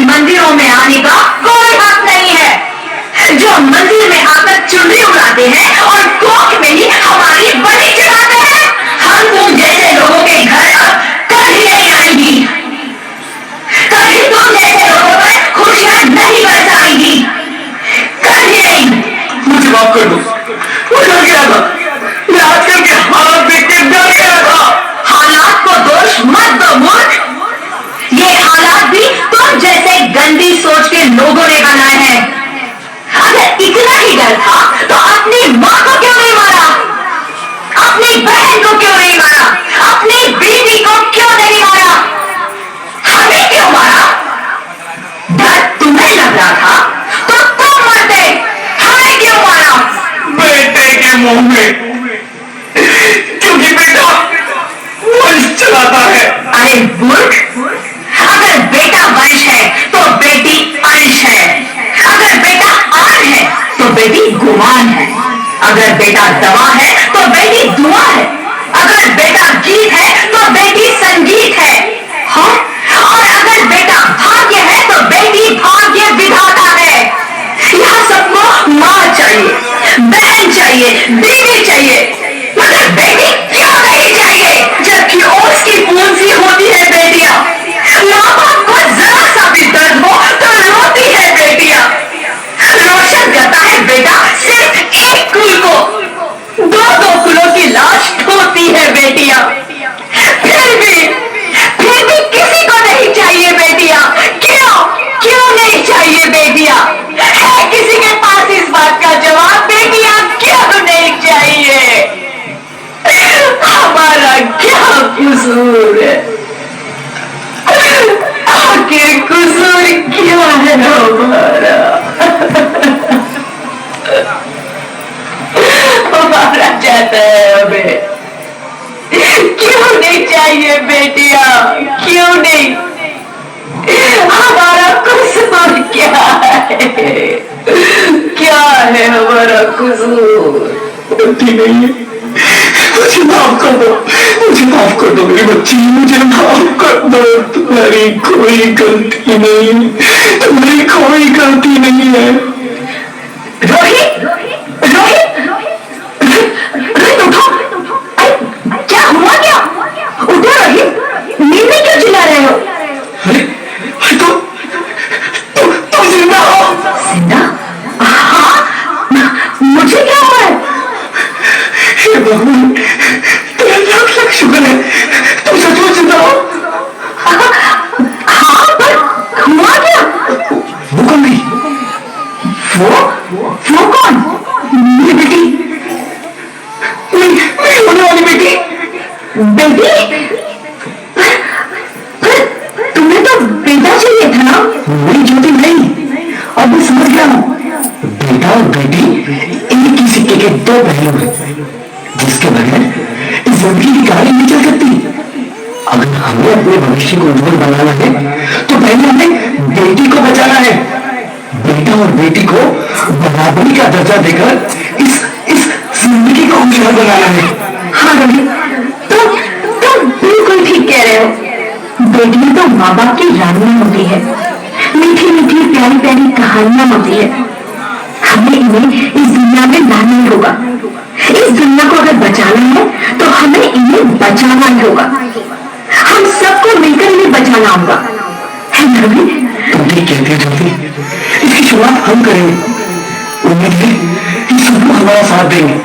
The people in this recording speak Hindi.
मंदिरों में आने का कोई हक नहीं है। जो मंदिर में आकर चुनरी उड़ाते हैं और कोख में ही हमारी बलि चढ़ाते हैं, हम तुम जैसे लोगों के घर अब कभी नहीं आएंगी। कभी तुम जैसे लोगों पर खुशियां नहीं बरसाएंगी, कभी नहीं। मुझे माफ कर दो, वो डर गया था। मैं आजकल के हालात देख के डर गया था। हालात को दोष मत दो मूर्ख। ये हालात भी तुम जैसे गंदी सोच के लोगों ने बनाए हैं। अगर इतना ही डर था तो अपनी माँ को क्यों नहीं मारा, अपनी बहन को क्यों नहीं मारा, अपनी बेटी को क्यों नहीं मारा, हमें क्यों मारा? डर तुम्हें लग रहा था तो तुम मरते, हमें क्यों मारा? बेटे के मुंह में, क्योंकि बेटा वंश चलाता है। अरे मूर्ख, अगर बेटा वंश है तो बेटी अंश है। अगर बेटा आन है तो बेटी गुमान है। अगर बेटा दवा है तो बेटी दुआ है। अगर बेटा गीत है तो बेटी संगीत है। हाँ? और अगर बेटा भाग्य है तो बेटी भाग्य विधाता है। यहाँ सबको माँ चाहिए, बहन चाहिए, बीवी चाहिए, मगर बेटी क्यों नहीं चाहिए? जबकि उसकी पूंजी होती है बेटियां। माँ बाप को जरा सा भी दर्द हो तो रोती है बेटियां। रोशन करता है बेटा सिर्फ एक कुल को, दो दो कुलों की लाश ढोती है बेटियां। फिर भी किसी को नहीं चाहिए बेटियां। क्यों क्यों नहीं चाहिए बेटियां? है किसी के पास इस बात का जवाब? बेटियां क्यों नहीं चाहिए? हमारा क्या कसूर है? आखिर कसूर क्या है हमारा? हमारा चाहता है हमें। क्यों नहीं चाहिए बेटियां? क्यों नहीं? हमारा कसूर क्या है? क्या है हमारा कसूर? गलती नहीं है, मुझे माफ कर दो, मुझे माफ कर दो मेरी बच्ची, मुझे माफ कर दो। तुम्हारी कोई गलती नहीं, तुम्हारी कोई गलती नहीं है। रोहित, रोहित, रोहित उठो। क्या हुआ? क्या उठो रोहित, नींद में क्यों चिल्ला रहे हो? अरे तुम जिंदा हो? जिंदा? हाँ, मुझे क्या हुआ है? हे भगवान, तेरा लाख लाख शुक्र है, तुम सचमुच जिंदा हो। हाँ, पर हुआ क्या? वो कौन थी? वो कौन? मेरी बेटी, मेरी होने वाली बेटी। बेटी? पर तुम्हें तो बेटा चाहिए था ना? नहीं ज्योति, नहीं, अब मैं समझ गया हूँ। बेटा और बेटी एक ही सिक्के के दो पहलू हैं, जिसके बगैर इस जिंदगी की कहानी नहीं चल सकती। अगर हमें अपने भविष्य को उज्जवल बनाना है तो पहले हमें बेटी को बचाना है। बेटा और बेटी को बराबरी का दर्जा देकर इस जिंदगी को खुशहाल बनाना है। हाँ रोहित, तुम बिल्कुल ठीक कह रहे हो। बेटियां तो माँ बाप की रानियां होती है, मीठी मीठी प्यारी प्यारी कहानियां होती है। हमें इन्हें इस दुनिया में लाना ही होगा। इस दुनिया को अगर बचाना है तो हमें इन्हें बचाना ही होगा। हम सबको मिलकर इन्हें बचाना होगा, है ना रोहित? तुम ठीक कहती हो ज्योति, इसकी शुरुआत हम करेंगे। उम्मीद है कि सब लोग हमारा साथ देंगे।